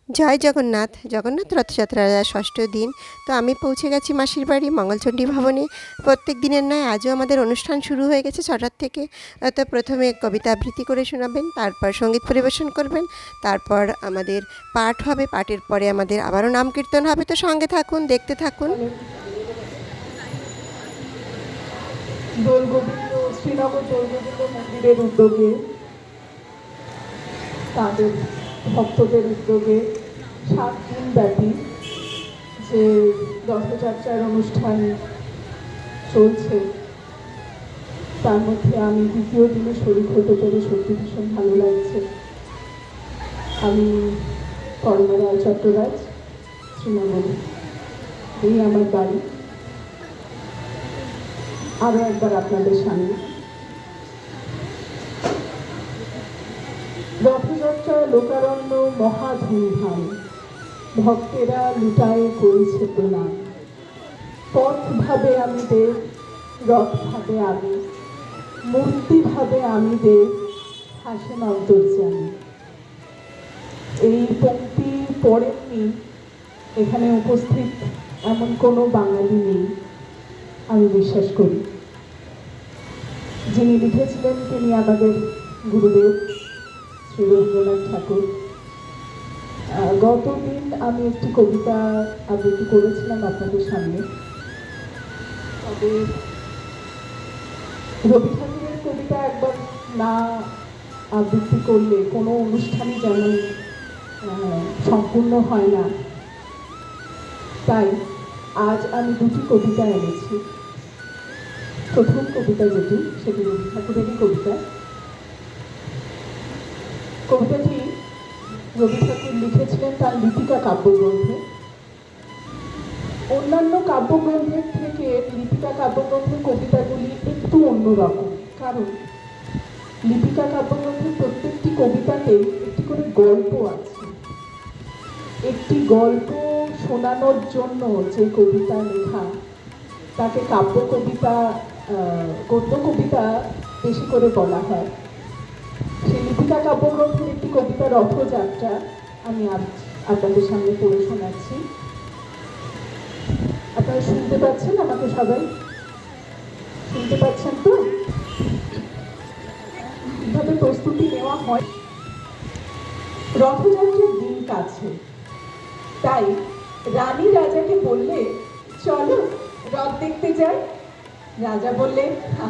জয় জগন্নাথ। জগন্নাথ রথযাত্রার ষষ্ঠ দিন। তো আমি পৌঁছে গেছি মাসির বাড়ি মঙ্গলচণ্ডী ভবনে। প্রত্যেক দিনের নয় আজও আমাদের অনুষ্ঠান শুরু হয়ে গেছে 6টার থেকে। তো প্রথমে কবিতা আবৃত্তি করে শোনাবেন, তারপর সঙ্গীত পরিবেশন করবেন, তারপর আমাদের পাঠ হবে, পাঠের পরে আমাদের আবারও নাম কীর্তন হবে। তো সঙ্গে থাকুন, দেখতে থাকুন। দোলগোবিন্দ শ্রীনগর দোলগোবিন্দ মন্দিরের উদ্যোগে, তাদের ভক্তদের উদ্যোগে 7 দিন ব্যাপী যে রথযাত্রার অনুষ্ঠান চলছে, তার মধ্যে আমি দ্বিতীয় দিনে শরীর হতে পেরে সত্যি ভীষণ ভালো লাগছে। আমি পরমারায় চট্টরাজ, শ্রীনগর, এই আমার বাড়ি। আরও একবার আপনাদের সামনে রথযাত্রা লোকারণ্য মহা ধুমধাম, ভক্তেরা লুটায়ে করেছে প্রণাম। পথ ভাবে আমি দেব, রথ ভাবে আমি, মূর্তি ভাবে আমি দেব, হাসেন অন্তর্যামী। এই পংক্তি পড়েননি এখানে উপস্থিত এমন কোনো বাঙালি নেই, আমি বিশ্বাস করি। যিনি লিখেছিলেন তিনি আমাদের গুরুদেব শ্রী রবীন্দ্রনাথ ঠাকুর। গতদিন আমি একটি কবিতা আবৃত্তি করেছিলাম আপনাদের সামনে। তবে রবি ঠাকুরের কবিতা একবার না আবৃত্তি করলে কোনো অনুষ্ঠানই যেমন সম্পূর্ণ হয় না, তাই আজ আমি 2টি কবিতা এনেছি। প্রথম কবিতা যেটি, সেটি রবি ঠাকুরেরই কবিতা। কবিতাটি রবি ঠাকুর লিখেছিলেন তার লিপিকা কাব্যগ্রন্থে। অন্যান্য কাব্যগ্রন্থের থেকে লিপিকা কাব্যগ্রন্থের কবিতাগুলি একটু অন্যরকম, কারণ লিপিকা কাব্যগ্রন্থের প্রত্যেকটি কবিতাতেই একটি করে গল্প আছে। একটি গল্প শোনানোর জন্য যে কবিতা লেখা, তাকে কাব্য কবিতা, গদ্য কবিতা বেশি করে বলা হয়। সেই লিপিকা কাব্যগ্রন্থের একটি কবিতা রথযাত্রা আমি আপনাদের সামনে পড়ে শোনাচ্ছি। আপনারা শুনতে পাচ্ছেন? আমাকে সবাই শুনতে পাচ্ছেন তো? কিভাবে প্রস্তুতি নেওয়া হয়? রথযাত্রার দিন কাছে, তাই রানী রাজাকে বললে, চলো রথ দেখতে যাই। রাজা বললে,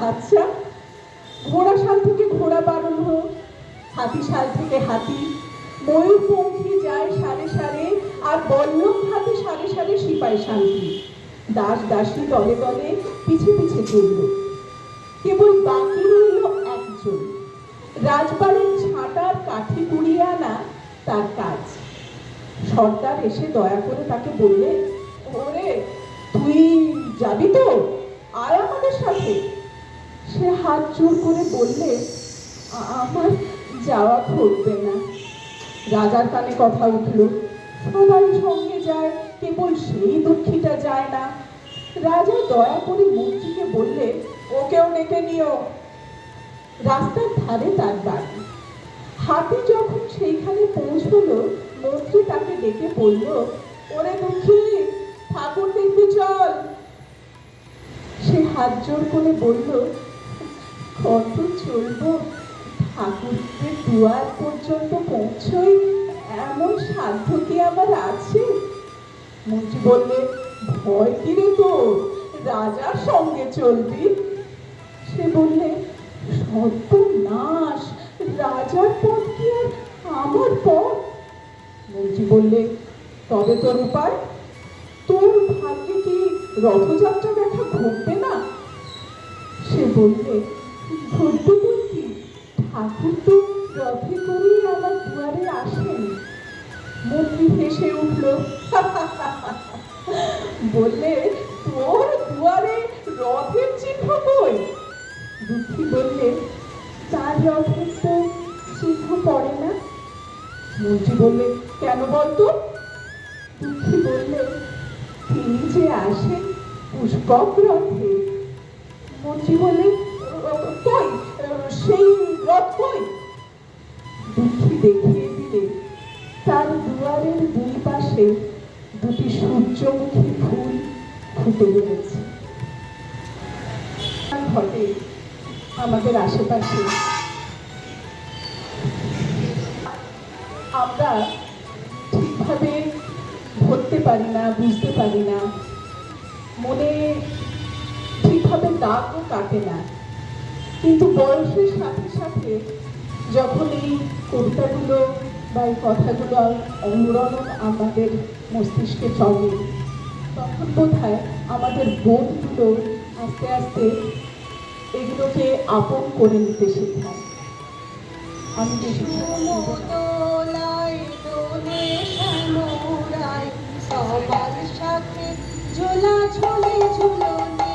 আচ্ছা। ঘোড়াশাল থেকে ঘোড়া বাড়ল, হাতিশাল থেকে হাতি, ময়ূরপঙ্খী যায় সারে সারে, আর বল্লভ হাতে সারে সারে সিপাই শান্তি। দাস দাসী দলে দলে পিছে পিছে চলল। কেবল বাকি রইল একজন, রাজবাড়ির ছাটার কাঠি কুড়িয়ে আনা তার কাজ। সর্দার এসে দয়া করে তাকে বললে, ওরে তুই যাবি তো, আয় আমাদের সাথে। সে হাত জোর করে বললে, আমার যাওয়া ঘটবে না। রাজার কানে কথা উঠল, সবাই সঙ্গে যায়, কেবল সেই দুঃখীটা যায় না। রাজা দয়া করে মন্ত্রীকে বললে, ওকেও ডেকে নিও। রাস্তার ধারে তার বাড়ি। হাতি যখন সেইখানে পৌঁছলো, মন্ত্রী তাকে ডেকে বলল, ওরে দুঃখী, ঠাকুর দেখতে চল। সে হাত জোর করে বলল, কত চলবো, ঠাকুরের দুয়ার পর্যন্ত পৌঁছই এমন সাধ্য কি আমার আছে? মন্ত্রী বললে, ভয় কিরে তোর, রাজার সঙ্গে চলবি। সে বললে, সর্বনাশ, রাজার পথ কি আর আমার পথ? মন্ত্রী বললে, তবে তোর উপায়? তোর ভাগ্যে কি রথযাত্রা দেখা ঘটবে না? সে বললে, ঘটবে তো কি, ঠাকুর তো রথে করেই আমার দুয়ারে আসেন। মন্ত্রী হেসে উঠল, বললে, তোর দুয়ারে রথের চিহ্ন কই? দুঃখী বললে, তার রথের তো চিহ্ন পড়ে না। মন্ত্রী বললে, কেন বলতো? দুঃখী বললে, তিনি যে আসেন পুষ্পক রথে। মন্ত্রী বললে, কই সেই রথ কই? দুঃখী দেখিয়ে দিলে তার দুয়ারের দুই পাশে দুটি সূর্যমুখী ফুল ফুটে রয়েছে। ঘটে আমাদের আশেপাশে, আমরা ঠিকভাবে ধরতে পারি না, বুঝতে পারি না, মনে ঠিকভাবে দাগও কাটে না। কিন্তু বয়সের সাথে সাথে যখন এই কবিতাগুলো বা এই কথাগুলো অনুরণন আমাদের মস্তিষ্কে চলে, তখন বোধহয় আমাদের বোধগুলো আস্তে আস্তে এগুলোকে আপন করে নিতে শেখায়। আমি সবার সাথে ঝোলা ঝোলে ঝুলনে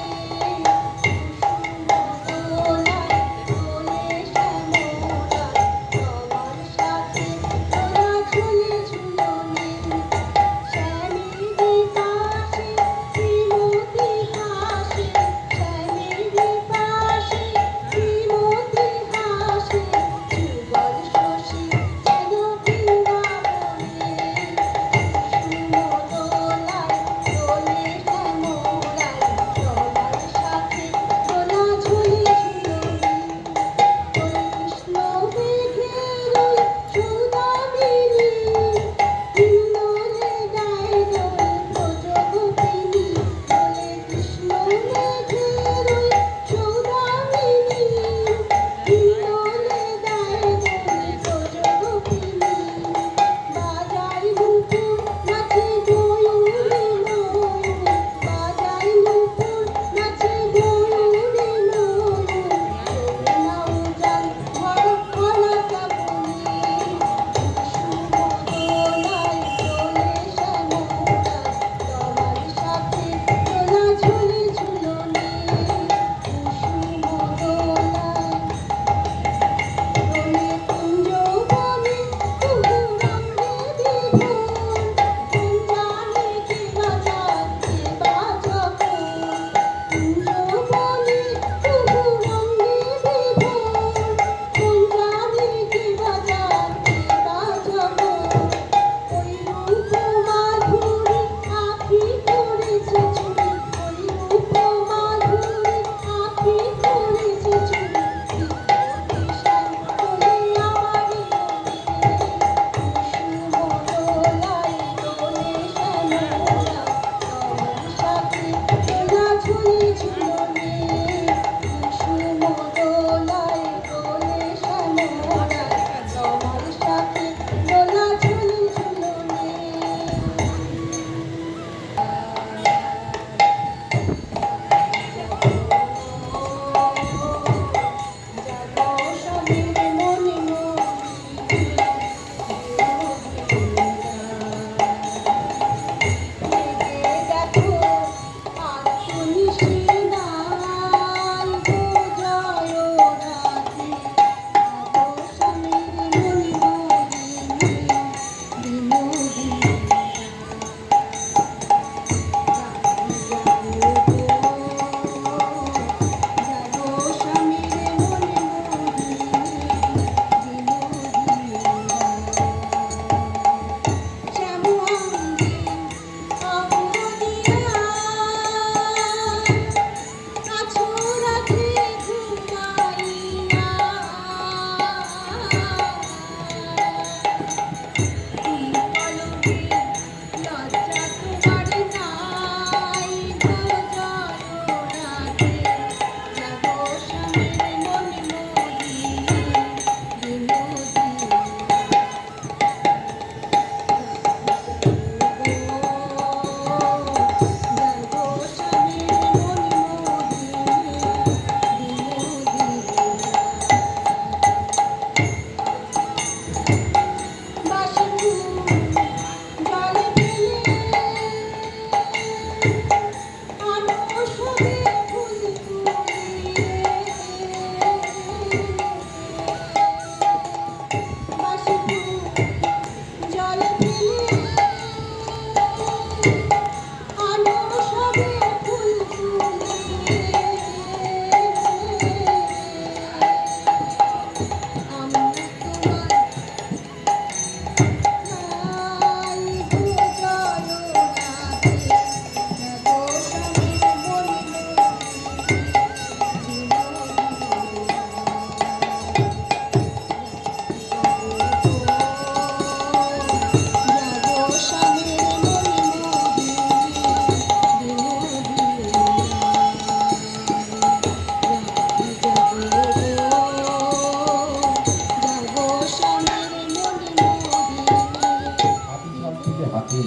হাতে হাতে,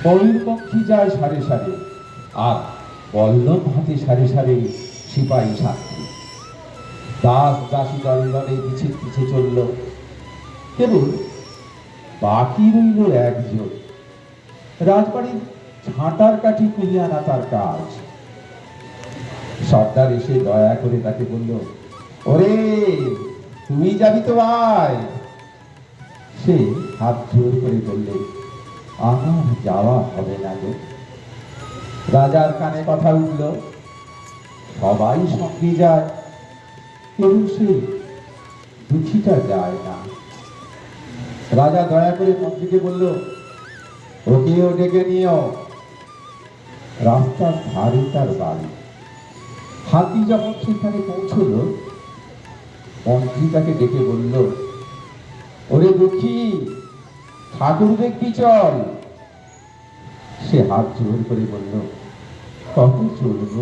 ময়ূরপঙ্খী যায় সারে সারে, আর বল্লম হাতে সারে সারে সিপাহী সাক্ষী। দাস দাসী দলে দলে পিছে পিছে চলল। কেবল বাকি রইল একজন, রাজবাড়ির ঝাঁটার কাঠি কুড়িয়ে আনা তার কাজ। সর্দার এসে দয়া করে তাকে বলল, ওরে তুই যাবি তো ভাই? সে হাত জোর করে বললে, আমার যাওয়া হবে না গো। রাজার কানে কথা উঠল, সবাই সঙ্গে যায়, কেউ সে দুঃখীটা যায় না। রাজা দয়া করে মন্ত্রীকে বলল, ওকেও ডেকে নিও। রাস্তার ধারে তার বাড়ি। হাতি যখন সেখানে পৌঁছল, মন্ত্রী তাকে ডেকে বলল, ওরে দুঃখী, ঠাকুর দেখবি চল। সে হাত জোর করে বলল, কত চলব?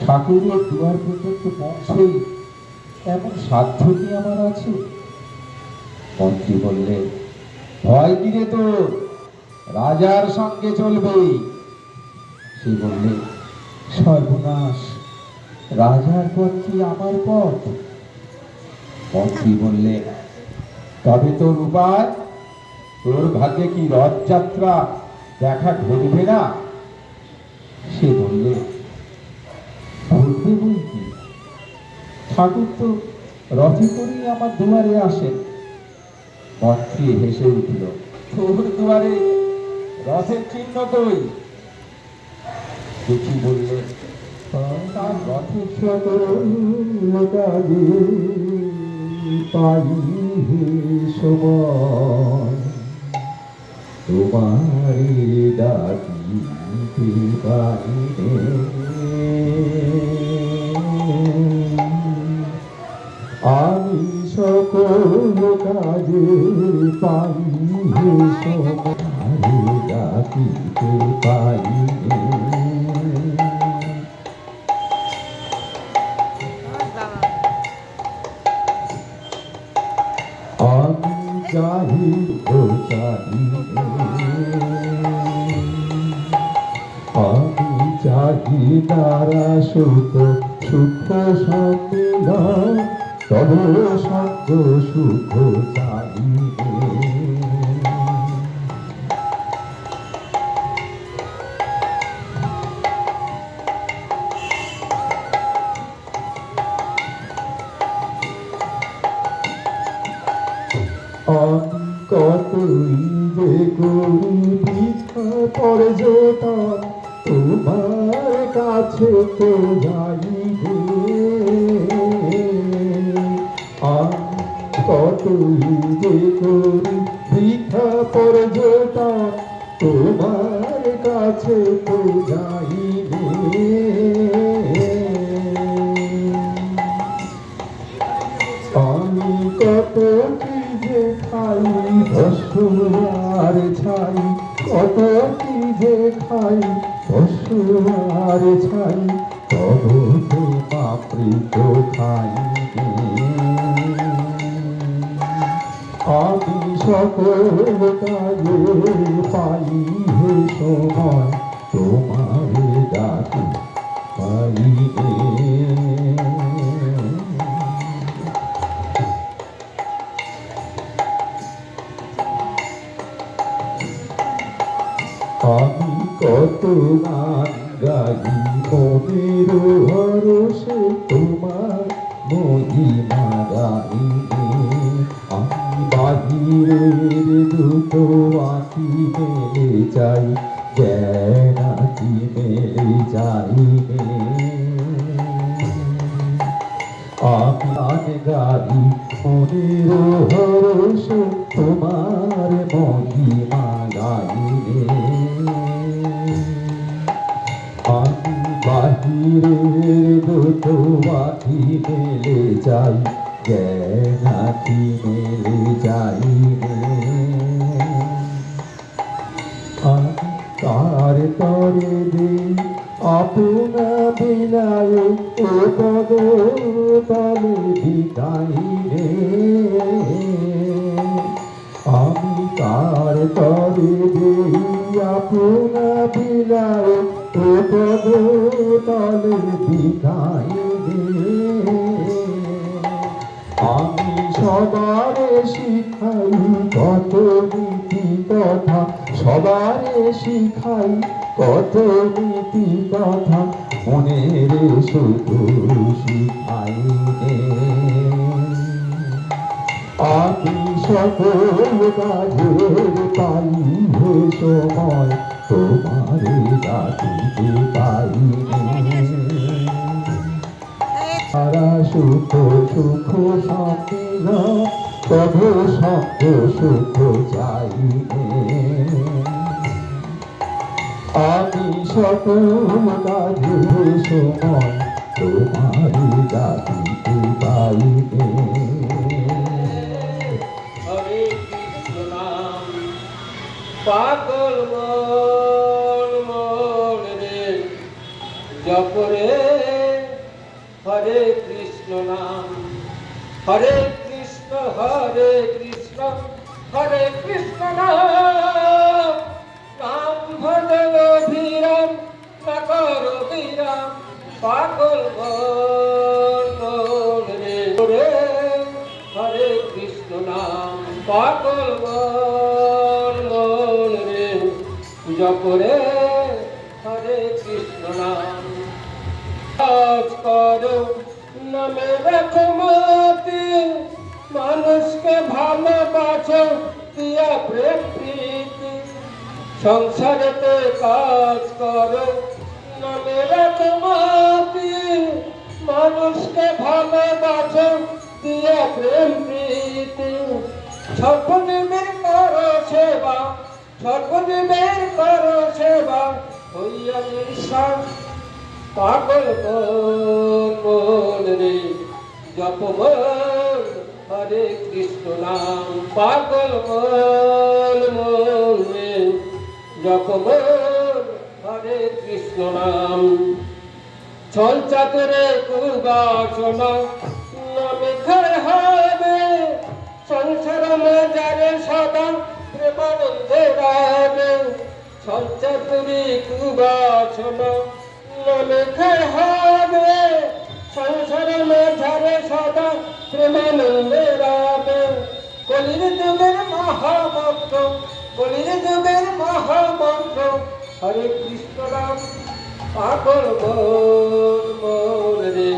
ঠাকুরের দুয়ার পর্যন্ত পৌঁছই এমন সাধ্য কি আমার আছে? মন্ত্রী বললে, ভয় কিরে তোর? রাজার সঙ্গে চলবে। সে বললে, সর্বনাশ, রাজার পথ কি আমার পথ? মন্ত্রী বললে, তবে তোর উপায়? তোর ভাগ্যে কি রথযাত্রা দেখা ঘটবে না? সে বললে, ঘটবে বই কি, ঠাকুর তো রথে করেই আমার দুয়ারে আসেন। মন্ত্রী হেসে উঠল, তোর দুয়ারে রথের চিহ্ন কই? দুঃখী বললে, তার রথের সকল কাজে পাই সময়, তোমারে ডাকিতে পারি নে। আমি সকল কাজে পাই সময়, ডাকিতে পারি নে। আমি চাহি ও চাহি, আমি চাহি তারা সুখ সুখ সম্মিলন, তব সঙ্গ সুখ চাহিবে। আমি কতই যে করি ভিক্ষা পর্যটন, তোমার কাছে তো যাইবে। আমি কতই যে করি ভিক্ষা পর্যটন, তোমার কাছে তো যাইবে। আমি কত কি যে খাই ভস্ম আর ছাই, কত কি যে খাই ভস্ম আর ছাই, তবু তোমামৃত খাইবে। আমি সকল কাজে পাই হে সময়, তোমারে ডাকি পাইবে। আমি কত গান গাই মনের হরষে, তোমার মহিমা গাইবে। আমি বাহিরের দুটো আঁকি মেলে যাই, জ্ঞান আঁকি মেলে যাইবে। আমি গান গাই মনের হরষে, তোমার মহিমা গাইবে। আমি বাহিরের দুটো আঁখি মেলে যাই, জ্ঞান আঁখি মেলে যাইবে। আমি কার তরে দেই আপনা বিলায়, ও পদ তলে বিদায় রে। আমি কার তরে দেই আপন বিলায় ও পদ তলে বিকাই দে আমি সবারে শিখাই কত নীতি কথা সবারে শিখাই কত নীতি কথা মনের শুধু শিখাই দে আমি সকল কাজের পাই হে সময় তোমারে ডাকিতে পাই সারা সুখ সুখ সাথীর তবে সঙ্গ সুখ চাই আমি সকল কাজের সময় তোমারে ডাকিতে পাই হরে কৃষ্ণ নাম পাগল মন মন রে জপ রে হরে কৃষ্ণ নাম হরে কৃষ্ণ হরে কৃষ্ণ নাম নাম ভজো ধীরাম না করো বিরাম পাগল মন মন রে হরে কৃষ্ণ নাম পাগল মন মন রে জপ রে হরে কৃষ্ণ নাম কাজ করো নামে রাখো মতি মানুষকে ভালোবাসো দিয়া প্রেম প্রীতি সংসারেতে কাজ করো নামে রাখো মতি মানুষকে ভালোবাসো দিয়া প্রেম প্রীতি সর্বজীবের করো সেবা সর্বজীবের করো সেবা হইয়া নিঃশ্বাস পাগল মন রে জপ মন হরে কৃষ্ণ নাম পাগল মন রে জপ মন হরে কৃষ্ণ নাম ছল চাতুরে কুবাসনা নামে খায় হবে সংসার মজারে সদা প্রেমানন্দে রাবে ছল চাতুরি কুবাসনা নামে খায় হবে সংসার মজারে সদা প্রেমানন্দে রাবে কলির যুগের মহামন্ত্র কলির যুগের মহামন্ত্র হরে কৃষ্ণ নাম পাগল মন রে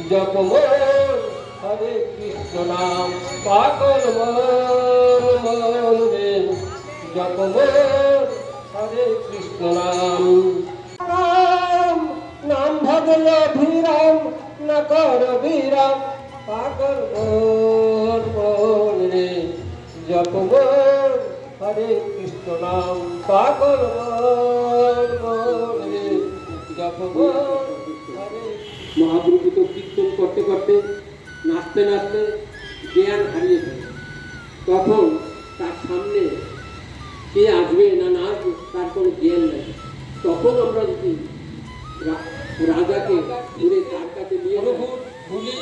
জপ মন হরে কৃষ্ণ নাম পাগল মন রে জপ মন হরে কৃষ্ণ নাম নাম নাম ভজল ধীরাম না কর বিরাম পাগল মন রে জপ মন হরে কৃষ্ণ নাম পাগল মন রে জপ মন হরে মহাপ্রভু তো কীর্তন করতে করতে নাচতে নাচতে জ্ঞান হারিয়ে ফেলে তখন তার সামনে কে আসবে না না আসবে তার কোনো জ্ঞান নেই তখন আমরা যদি রাজাকে ঘুরে তার কাছে নিয়ে প্রভুর ধুলি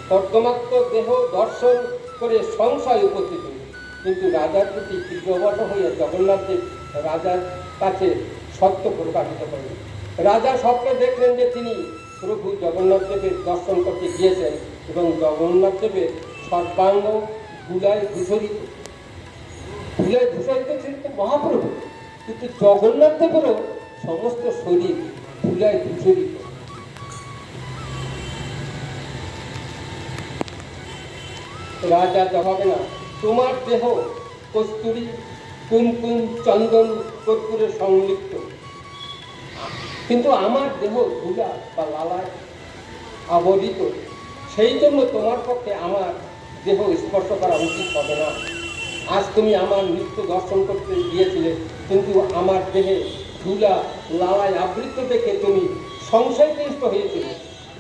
কর্দমাত্মক দেহ দর্শন করে সংশয় উপস্থিত হল কিন্তু রাজার প্রতি তীব্রবশ হয়ে জগন্নাথ দেব রাজার কাছে সত্য প্রকাশিত করলেন রাজা স্বপ্নে দেখলেন যে তিনি প্রভু জগন্নাথ দেবের দর্শন করতে গিয়েছেন এবং জগন্নাথ দেবের সর্বাঙ্গ ধুলায় ধূসরিত ছিলেন তো মহাপ্রভু কিন্তু জগন্নাথ দেবেরও সমস্ত শরীর ধুলায় ধূসরিত রাজা হবে না তোমার দেহ কস্তুরী কুমকুম চন্দন কর্পূরে সংলিপ্ত কিন্তু আমার দেহ ধুলা বা লালায় আবরিত সেই জন্য তোমার পক্ষে আমার দেহ স্পর্শ করা উচিত হবে না আজ তুমি আমার মৃত্যু দর্শন করতে গিয়েছিলে কিন্তু আমার দেহে ধুলা লালায় আবৃত দেখে তুমি সংশয়ক্লিষ্ট হয়েছিলে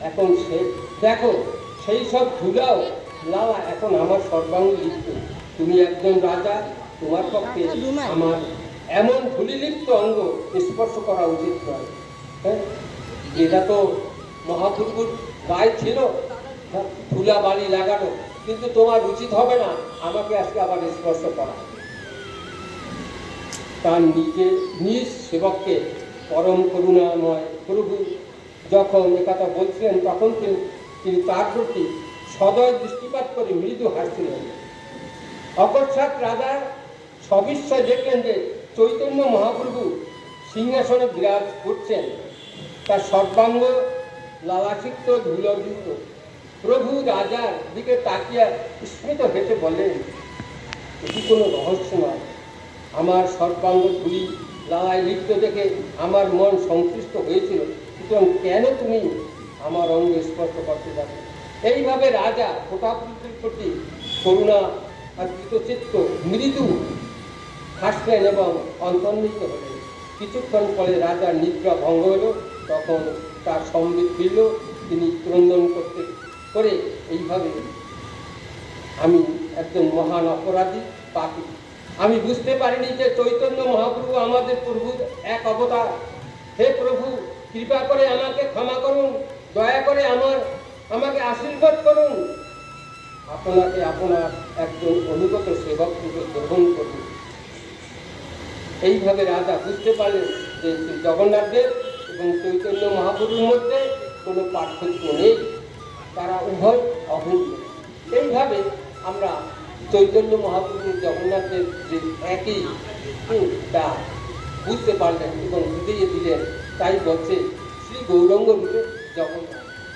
এখন সে দেখো সেই সব ধুলাও লালা এখন আমার সর্বাঙ্গ লিপ্ত তুমি একজন রাজা তোমার পক্ষে আমার এমন ধুলিলিপ্ত অঙ্গ স্পর্শ করা উচিত নয় হ্যাঁ এটা তো মহাপ্রভুর গায়ে ছিল ধুলা বালি লাগানো কিন্তু তোমার উচিত হবে না আমাকে আজকে আবার স্পর্শ করা তার নিজ সেবককে পরম করুণাময় প্রভু যখন একথা বলছিলেন, তখন তিনি তার প্রতি সদয় দৃষ্টিপাত করে মৃদু হাসছিলেন। অকস্মাৎ রাজা সবিস্ময়ে দেখলেন যে চৈতন্য মহাপ্রভু সিংহাসনে বিরাজ করছেন, তার সর্বাঙ্গ লালাসিক্ত ধুলোযুক্ত। প্রভু রাজার দিকে তাকিয়া স্মিত হেসে বলেন, এটি কোনো রহস্য নয়। আমার সর্বাঙ্গ ধুলি লালায় লিপ্ত দেখে আমার মন সংশ্লিষ্ট হয়েছিল, সুতরাং কেন তুমি আমার অঙ্গ স্পর্শ করতে পারো? এইভাবে রাজা প্রতাপরূপের প্রতি করুণা আর কৃতচিত্ত মৃদু হাসলেন এবং অন্তর্নিহিত হলেন। কিছুক্ষণ পরে রাজার নিদ্রা ভঙ্গ হল, তখন তার সম্বিত ফিরল। তিনি ক্রন্দন করে এইভাবে, আমি একজন মহান অপরাধী পাপী। আমি বুঝতে পারিনি যে চৈতন্য মহাপ্রভু আমাদের প্রভুর এক অবতার। হে প্রভু, কৃপা করে আমাকে ক্ষমা করুন, দয়া করে আমাকে আশীর্বাদ করুন। আপনাকে আপনার একজন অনুগত সেবক রূপে গ্রহণ করুন। এইভাবে রাজা বুঝতে পারলেন যে শ্রী জগন্নাথ দেব এবং চৈতন্য মহাপ্রভুর মধ্যে কোনো পার্থক্য নেই, তারা উভয় অভিন্ন। এইভাবে আমরা চৈতন্য মহাপ্রভু জগন্নাথের যে একই তা বুঝতে পারলেন এবং হৃদয়ে দিলেন। তাই বলছে শ্রী গৌরাঙ্গ রূপে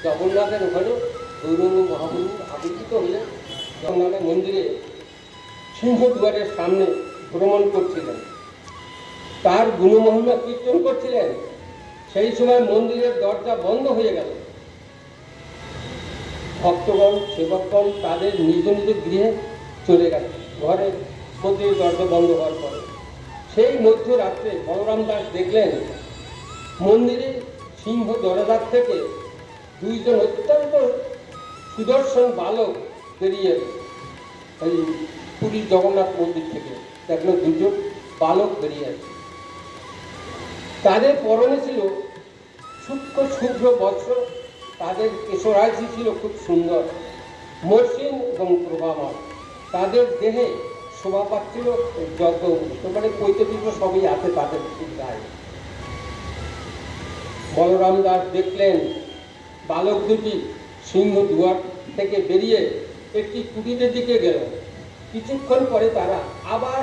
জগন্নাথের ওখানে গৌরাঙ্গ মহাপ্রভু আবির্ভূত হলেন। জগন্নাথের মন্দিরে সিংহদুয়ারের সামনে ভ্রমণ করছিলেন, তার গুণমহিমা কীর্তন করছিলেন। সেই সময় মন্দিরের দরজা বন্ধ হয়ে গেল। ভক্তগণ সেবকগণ তাদের নিজ নিজ গৃহে চলে গেল। ঘরের মন্দিরের দরজা বন্ধ হওয়ার পরে সেই মধ্যরাত্রে বলরাম দাস দেখলেন মন্দিরে সিংহ দরজার থেকে দুইজন অত্যন্ত সুদর্শন বালক বেরিয়ে এই পুরীর জগন্নাথ মন্দির থেকে দেখলো দুজন বালক বেরিয়ে আসে। তাদের পরনে ছিল সূক্ষ্ম শুভ্র বস্ত্র, তাদের কেশরাজি ছিল খুব সুন্দর, মসৃণ এবং প্রভাময়। তাদের দেহে শোভা পাচ্ছিল যজ্ঞ, মানে পৈতৃক সবই আছে তাদের গায়ে। বলরাম দাস দেখলেন বালক দুটি সিংহ দুয়ার থেকে বেরিয়ে একটি কুটিরের দিকে গেল। কিছুক্ষণ পরে তারা আবার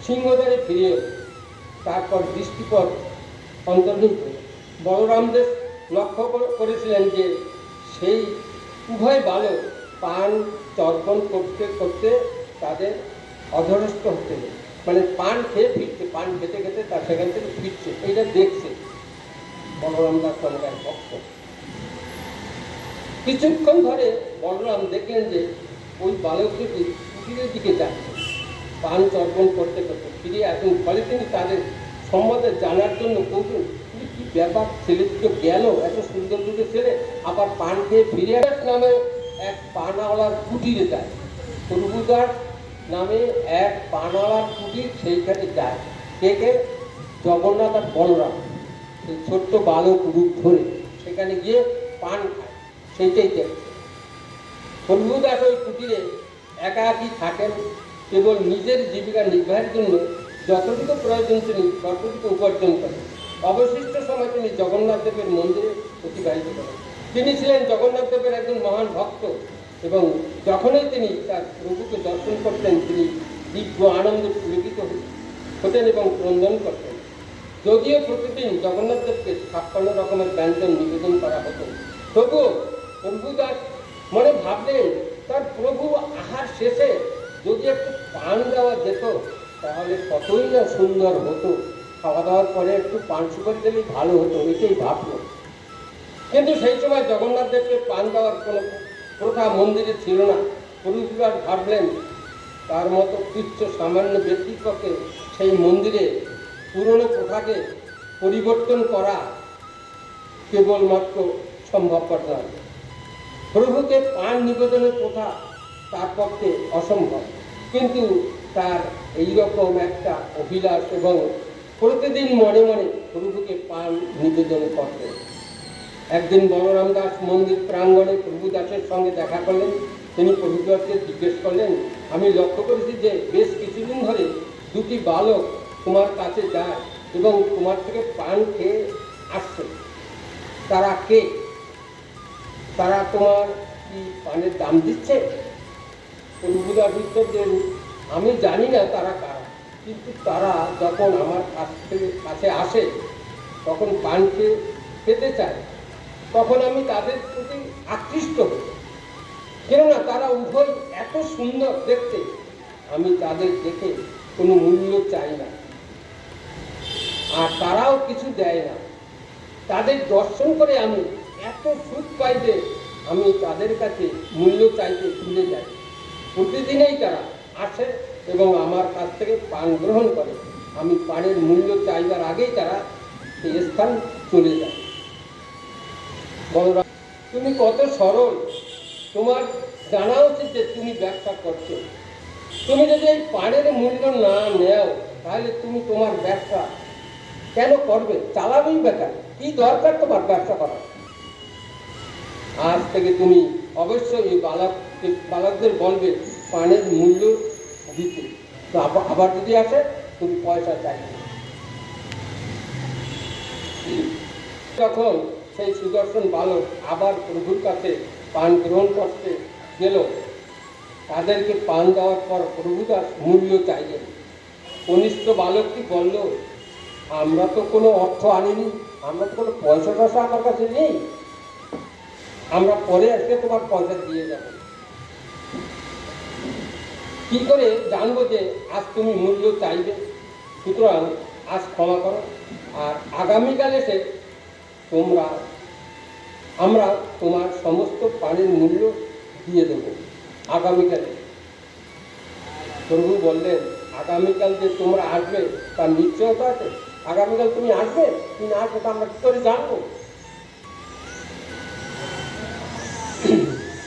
সিংহদ্বারে ফিরে এল। তারপর দৃষ্টিপথ অন্তর্হিত। বলরাম দাস লক্ষ্য করেছিলেন যে সেই উভয় বালক পান তর্পণ করতে করতে তাদের অধরস্থ হচ্ছে, মানে পান খেয়ে ফিরছে, পান খেতে খেতে তার সেখান থেকে ফিরছে, এইটা দেখছে বলরাম দাস সমকায় ভক্ত। কিছুক্ষণ ধরে বলরাম দেখলেন যে ওই বালক দুটি কুটিরের দিকে যাচ্ছে, পান তর্পণ করতে করতে ফিরে আসেন। ফলে তিনি তাদের সম্বন্ধে জানার জন্য কৌতুক, কি ব্যাপার, ছেলে দুটো গেল, এত সুন্দর দুটো ছেলে আবার পান খেয়ে ফিরে আস নামে এক পানাওয়ালার কুটিরে যায়। প্রভুদাস নামে এক পানাওয়ালার কুটির, সেইখানে যায়। কে? জগন্নাথ আর বলরাম এই ছোট্ট বালক রূপ ধরে সেখানে গিয়ে পান খায়, সেইটাই দেখছে। প্রভুদাস ওই কুটিরে একাকী থাকেন, কেবল নিজের জীবিকা নির্বাহের জন্য যতটুকু প্রয়োজন তিনি ততটুকু উপার্জন করেন। অবশিষ্ট সময় তিনি জগন্নাথ দেবের মন্দিরে অতিবাহিত করেন। তিনি ছিলেন জগন্নাথ দেবের একজন মহান ভক্ত এবং যখনই তিনি তার প্রভুকে দর্শন করতেন তিনি দিব্য আনন্দে পুলকিত হতেন এবং ক্রন্দন করতেন। যদিও প্রতিদিন জগন্নাথ দেবকে 56 রকমের ব্যঞ্জন নিবেদন করা হতো, তবুও প্রভুদাস মনে ভাবলেন তার প্রভু আহার শেষে যদি একটু পান দেওয়া যেত তাহলে কতই না সুন্দর হতো, খাওয়া দাওয়ার পরে একটু পান সুপারি দিলেই ভালো হতো, এটাই ভাবলো। কিন্তু সেই সময় জগন্নাথ দেবকে পান দেওয়ার কোনো প্রথা মন্দিরে ছিল না। প্রভুদাস ভাবলেন তার মতো তুচ্ছ সামান্য ব্যক্তির পক্ষে সেই মন্দিরে পুরনো প্রথাকে পরিবর্তন করা কেবলমাত্র সম্ভবপর নয়। প্রভুকে পান নিবেদনের প্রথা তার পক্ষে অসম্ভব, কিন্তু তার এইরকম একটা অভিলাষ এবং প্রতিদিন মনে মনে প্রভুকে পান নিবেদন করতেন। একদিন বলরাম দাস মন্দির প্রাঙ্গণে প্রভুদাসের সঙ্গে দেখা করলেন। তিনি প্রভুদাসকে জিজ্ঞেস করলেন, আমি লক্ষ্য করেছি যে বেশ কিছুদিন ধরে দুটি বালক তোমার কাছে যায় এবং তোমার থেকে পান খেয়ে আসছে, তারা কে? তারা তোমার কি পানের দাম দিচ্ছে? প্রভুদাস উত্তর দেন, আমি জানি না তারা কারা, কিন্তু তারা যখন আমার কাছে আসে তখন পান খেতে চায়, তখন আমি তাদের প্রতি আকৃষ্ট হই। কেননা তারা উভয় এত সুন্দর দেখতে, আমি তাদের দেখে কোনো মূল্য চাই না, আর তারাও কিছু দেয় না। তাদের দর্শন করে আমি এত সুখ পাই যে আমি তাদের কাছে মূল্য চাইতে ভুলে যাই। প্রতিদিনেই তারা আসে এবং আমার কাছ থেকে পান গ্রহণ করে। আমি পানের মূল্য চাইবার আগেই তারা সেই স্থান চলে যায়। বলরাম, তুমি কত সরল, তোমার জানা উচিত যে তুমি ব্যবসা করছো। তুমি যদি এই পানের মূল্য না নেও তাহলে তুমি তোমার ব্যবসা কেন করবে? চালাবেই বেকার, কি দরকার তোমার ব্যবসা করার? আজ থেকে তুমি অবশ্যই এই বালকদের বলবে পানের মূল্য দিতে, তো আবার যদি আসে তুমি পয়সা চাইবে। যখন সেই সুদর্শন বালক আবার প্রভুর কাছে পান গ্রহণ করতে গেল, তাদেরকে পান দেওয়ার পর প্রভুদাস মূল্য চাইলেন। কনিষ্ঠ বালকটি বলল, আমরা তো কোনো অর্থ আনিনি, আমরা তো কোনো পয়সা টয়সা আমার কাছে নেই, আমরা পরে আসলে তোমার পয়সা দিয়ে যাব। কি করে জানবো যে আজ তুমি মূল্য চাইবে? সুতরাং আজ ক্ষমা করো, আর আগামীকাল এসে আমরা তোমার সমস্ত পানির মূল্য দিয়ে দেব আগামীকালে। প্রভু বললেন, আগামীকাল যে তোমরা আসবে তার নিশ্চয়তা আছে? আগামীকাল তুমি আসবে কি না আসবে তা আমরা কি করে জানবো?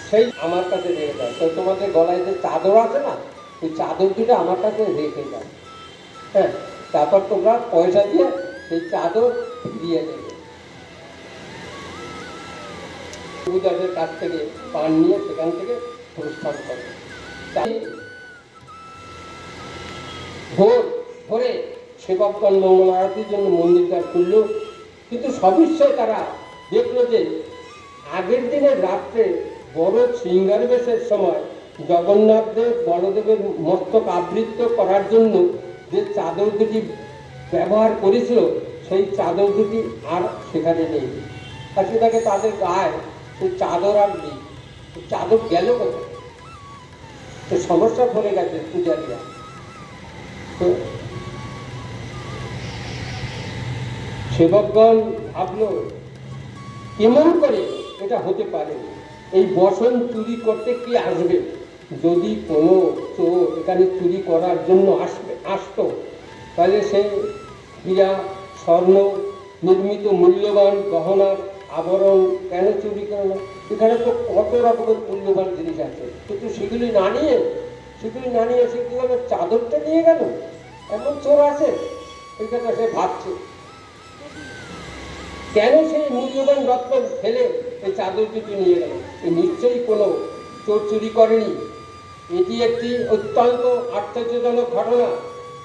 সেই আমার কাছে রেখে দাও। তো তোমাদের গলায় যে চাদর আছে না, ওই চাদর দুটো আমার কাছে রেখে দাও। হ্যাঁ, তারপর তোমরা পয়সা দিয়ে সেই চাদর দিয়ে দেবে। প্রভুদাসের কাছ থেকে পান নিয়ে সেখান থেকে প্রস্থান করে। তাই ভোরে সেবকগণ মঙ্গল আরতির জন্য মন্দির দ্বার খুলল, কিন্তু সবিস্ময়ে তারা দেখলো যে আগের দিনের রাত্রে বড় শৃঙ্গার বেশের সময় জগন্নাথদেব বলদেবের মস্তক আবৃত করার জন্য যে চাদর দুটি ব্যবহার করেছিল, সেই চাদর দুটি আর সেখানে নেই। আর সেটাকে তাদের গায়ে সেই চাদর আর নেই। চাদর গেল কোথায়? তো সমস্যা পড়ে গেছে পূজারীরা। তো সেবকগণ ভাবল, কেমন করে এটা হতে পারে? এই বসন চুরি করতে কি আসবে? যদি কোনো চোর এখানে চুরি করার জন্য আসতো, তাহলে সে হীরা স্বর্ণ নির্মিত মূল্যবান গহনার আবরণ কেন চুরি করে না? এখানে তো কত রকমের মূল্যবান জিনিস আছে, কিন্তু সেগুলি না নিয়ে সে কীভাবে চাদরটা নিয়ে গেল? এমন চোর আছে? এই কথা সে ভাবছে। কেন সেই মূল্যবান রত্ন ফেলে এই চাদর দুটি নিয়ে গেল? নিশ্চয়ই কোনো চোর চুরি করেনি। এটি একটি অত্যন্ত আশ্চর্যজনক ঘটনা।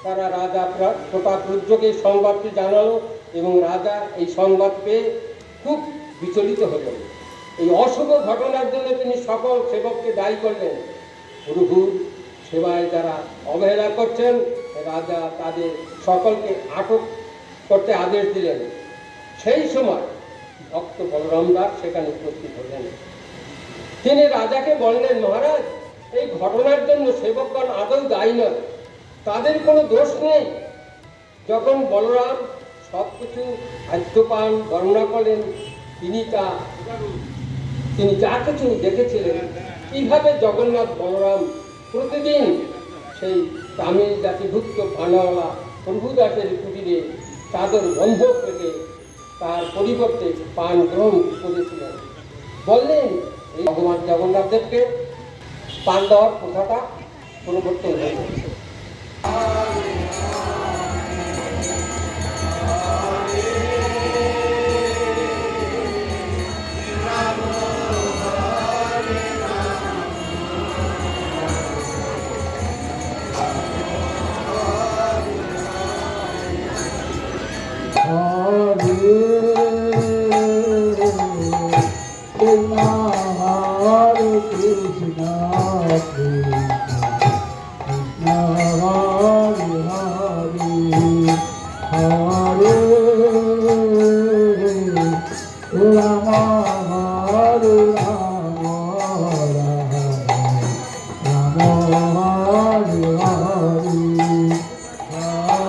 তারা রাজা প্রতাপরুদ্রকে এই সংবাদটি জানালো এবং রাজা এই সংবাদ পেয়ে খুব বিচলিত হলেন। এই অশুভ ঘটনার জন্য তিনি সকল সেবককে দায়ী করলেন। প্রভুর সেবায় যারা অবহেলা করছেন, রাজা তাদের সকলকে আটক করতে আদেশ দিলেন। সেই সময় ভক্ত বলরাম দাস সেখানে উপস্থিত হলেন। তিনি রাজাকে বললেন, মহারাজ, এই ঘটনার জন্য সেবকগণ আদৌ দায়ী নয়, তাদের কোনো দোষ নেই। যখন বলরাম সবকিছু আদ্যপান বর্ণনা করলেন, তিনি যা কিছু দেখেছিলেন, কিভাবে জগন্নাথ বলরাম প্রতিদিন সেই তামিল জাতিভুক্ত পানাওয়ালা প্রভুদাসের কুটিরে চাদর বন্ধ থেকে তার পরিবর্তে পান গ্রহণ করেছিলেন, বললেন এই ভগবান জগন্নাথদেবকে পান দেওয়ার প্রথাটা পরিবর্তন হয়ে গেছে।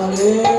Hare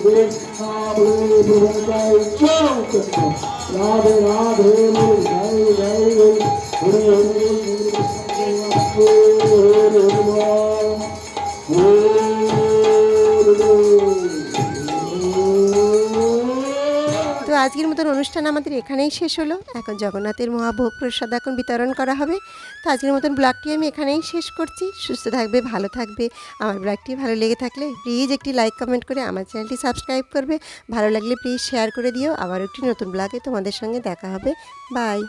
Krishna রাধে রাধে জয় জয় হরে তো আজকের মতন অনুষ্ঠান আমাদের এখানেই শেষ হলো। এখন জগন্নাথের মহাভোগ প্রসাদ এখন বিতরণ করা হবে। তো আজকের মতন ব্লগটি আমি এখানেই শেষ করছি। সুস্থ থাকবে, ভালো থাকবে। আমার ব্লগটি ভালো লেগে থাকলে প্লিজ একটি লাইক কমেন্ট করে আমার চ্যানেলটি সাবস্ক্রাইব করবে। ভালো লাগলে প্লিজ শেয়ার করে দিও। আবার একটি নতুন ব্লগে তোমাদের সঙ্গে দেখা হবে। বাই।